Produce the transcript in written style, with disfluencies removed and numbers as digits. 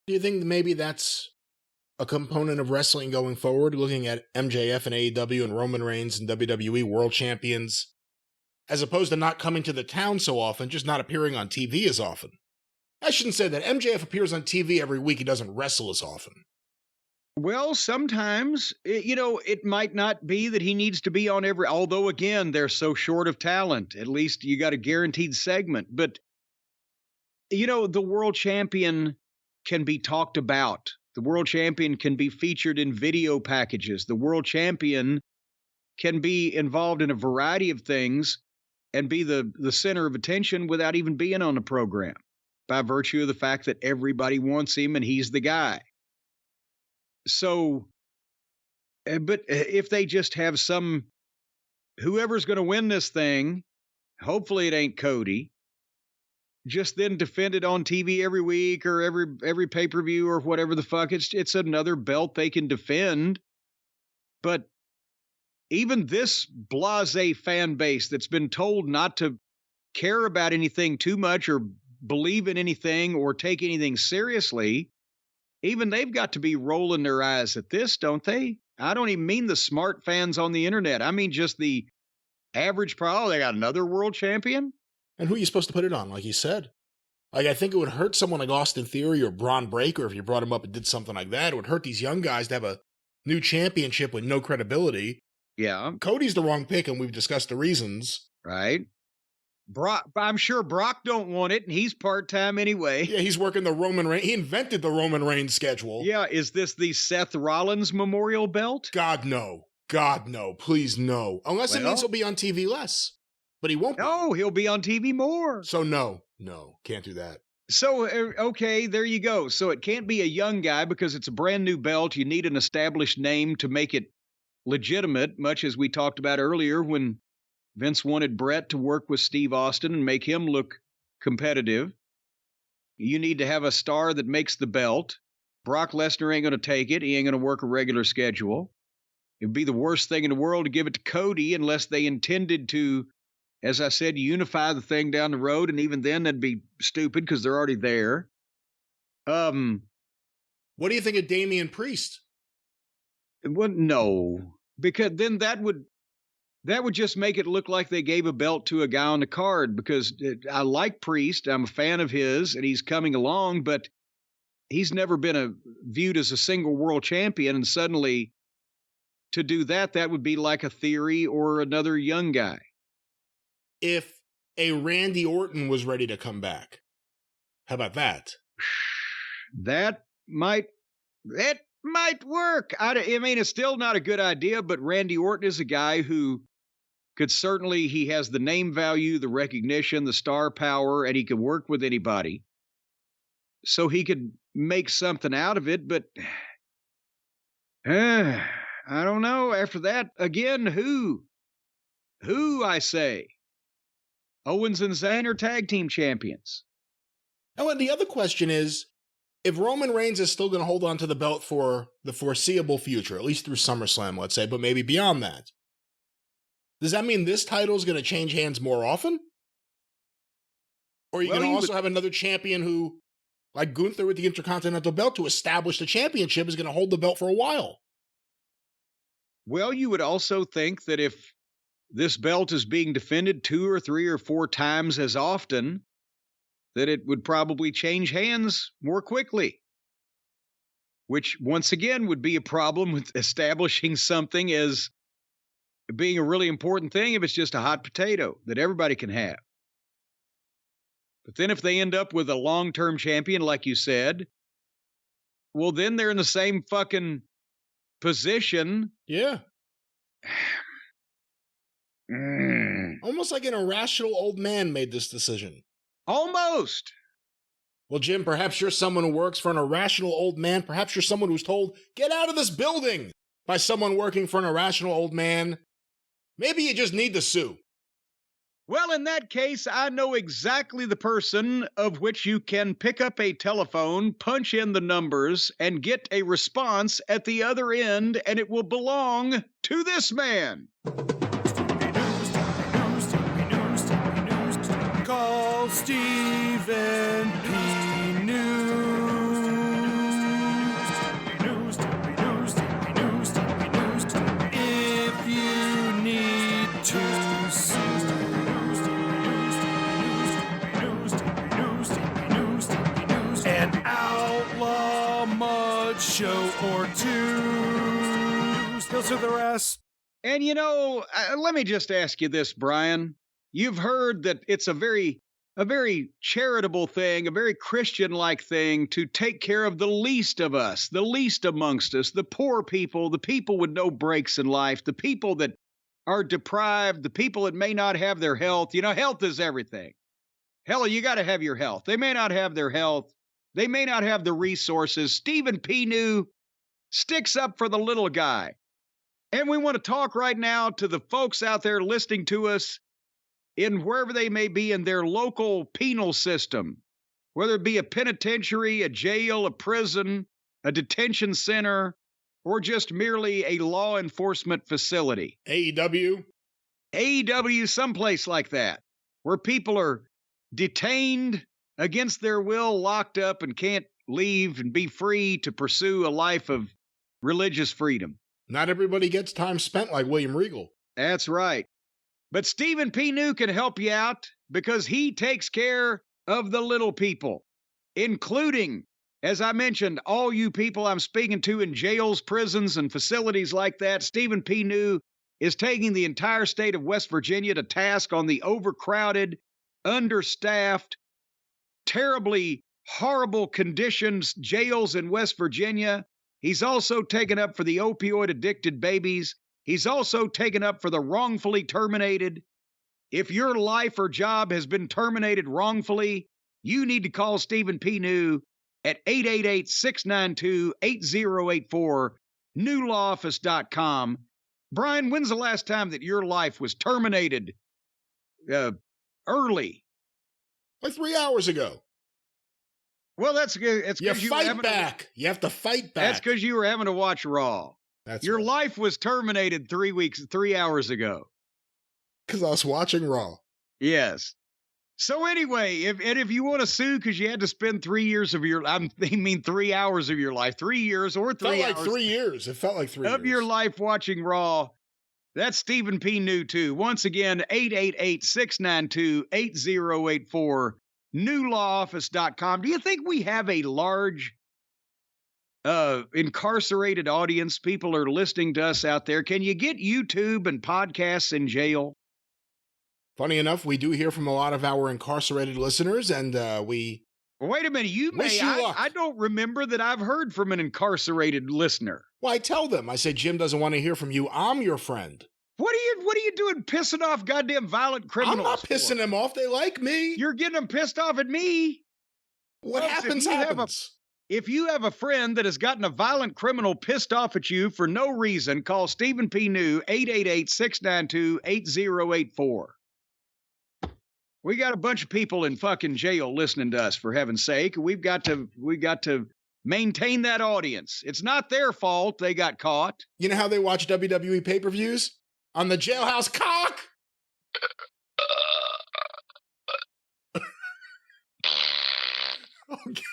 Do you think maybe that's a component of wrestling going forward, looking at MJF and AEW and Roman Reigns and WWE world champions, as opposed to not coming to the town so often, just not appearing on TV as often? I shouldn't say that. MJF appears on TV every week. He doesn't wrestle as often. Well, sometimes, it might not be that he needs to be on every, although again, they're so short of talent. At least you got a guaranteed segment. But, the world champion can be talked about. The world champion can be featured in video packages. The world champion can be involved in a variety of things and be the center of attention without even being on the program, by virtue of the fact that everybody wants him and he's the guy. So, but if they just have whoever's going to win this thing, hopefully it ain't Cody, just then defend it on TV every week or every pay-per-view or whatever the fuck, it's another belt they can defend. But even this blasé fan base that's been told not to care about anything too much or believe in anything or take anything seriously, even they've got to be rolling their eyes at this, don't they? I don't even mean the smart fans on the internet. I mean just the average they got another world champion? And who are you supposed to put it on, like you said? I think it would hurt someone like Austin Theory or Braun Breaker if you brought him up and did something like that. It would hurt these young guys to have a new championship with no credibility. Yeah. Cody's the wrong pick, and we've discussed the reasons. Right. I'm sure Brock don't want it, and he's part-time anyway. Yeah, he's working the Roman Reigns. He invented the Roman Reigns schedule. Yeah, is this the Seth Rollins Memorial Belt? God, no. God, no. Please, no. Unless it means he'll be on TV less. But he won't be. No, he'll be on TV more. So no, can't do that. So, okay, there you go. So it can't be a young guy because it's a brand new belt. You need an established name to make it legitimate, much as we talked about earlier when Vince wanted Brett to work with Steve Austin and make him look competitive. You need to have a star that makes the belt. Brock Lesnar ain't going to take it. He ain't going to work a regular schedule. It'd be the worst thing in the world to give it to Cody unless they intended to, as I said, unify the thing down the road. And even then, that'd be stupid because they're already there. What do you think of Damian Priest? Well, no, because then that would just make it look like they gave a belt to a guy on the card, because I like Priest. I'm a fan of his, and he's coming along, but he's never been viewed as a single world champion. And suddenly to do that would be like a Theory or another young guy. If a Randy Orton was ready to come back, how about that? That might work. I mean, it's still not a good idea, but Randy Orton is a guy who could certainly, he has the name value, the recognition, the star power, and he can work with anybody. So he could make something out of it, but I don't know. After that, again, who I say? Owens and Zayn are tag team champions. Oh, and the other question is, if Roman Reigns is still going to hold on to the belt for the foreseeable future, at least through SummerSlam, let's say, but maybe beyond that, does that mean this title is going to change hands more often? Or are you going to also have another champion who, like Gunther with the Intercontinental belt, to establish the championship, is going to hold the belt for a while? Well, you would also think that if this belt is being defended 2 or 3 or 4 times as often, that it would probably change hands more quickly. Which, once again, would be a problem with establishing something as being a really important thing if it's just a hot potato that everybody can have. But then if they end up with a long-term champion, like you said, well, then they're in the same fucking position. Yeah. Almost like an irrational old man made this decision. Almost. Well, Jim, perhaps you're someone who works for an irrational old man. Perhaps you're someone who's told, get out of this building, by someone working for an irrational old man. Maybe you just need to sue. Well, in that case, I know exactly the person of which you can pick up a telephone, punch in the numbers, and get a response at the other end, and it will belong to this man. Call Stephen P. News. good show or two. Skills to the rest. And let me just ask you this, Brian. You've heard that it's a very charitable thing, a very Christian-like thing to take care of the least of us, the least amongst us, the poor people, the people with no breaks in life, the people that are deprived, the people that may not have their health. Health is everything. Hell, you got to have your health. They may not have their health. They may not have the resources. Stephen P. New sticks up for the little guy. And we want to talk right now to the folks out there listening to us in wherever they may be in their local penal system, whether it be a penitentiary, a jail, a prison, a detention center, or just merely a law enforcement facility. AEW, someplace like that, where people are detained against their will, locked up, and can't leave and be free to pursue a life of religious freedom. Not everybody gets time spent like William Regal. That's right. But Stephen P. New can help you out because he takes care of the little people, including, as I mentioned, all you people I'm speaking to in jails, prisons, and facilities like that. Stephen P. New is taking the entire state of West Virginia to task on the overcrowded, understaffed, terribly horrible conditions jails in West Virginia. He's also taken up for the opioid-addicted babies. He's also taken up for the wrongfully terminated. If your life or job has been terminated wrongfully, you need to call Stephen P. New at 888-692-8084, newlawoffice.com. Brian, when's the last time that your life was terminated early? Like 3 hours ago. Well, that's good. It's You because you fight back. You have to fight back. That's because you were having to watch Raw. Your life was terminated 3 hours ago. Because I was watching Raw. Yes. So anyway, if you want to sue because you had to spend 3 years of your, 3 hours of your life, 3 years or 3 hours. It felt like 3 years. It felt like 3 years. Of your life watching Raw. That's Stephen P. New too. Once again, 888-692-8084, newlawoffice.com. Do you think we have a large incarcerated audience? People are listening to us out there. Can you get YouTube and podcasts in jail? Funny enough, we do hear from a lot of our incarcerated listeners, and we... Wait a minute, wish you luck. I don't remember that I've heard from an incarcerated listener. Well, I tell them. I say, Jim doesn't want to hear from you. I'm your friend. What are you doing pissing off goddamn violent criminals? I'm not pissing them off. They like me. You're getting them pissed off at me. What happens. If you have a friend that has gotten a violent criminal pissed off at you for no reason, call Stephen P. New, 888-692-8084. We got a bunch of people in fucking jail listening to us, for heaven's sake. We've got to maintain that audience. It's not their fault they got caught. You know how they watch WWE pay-per-views? On the jailhouse cock! Okay.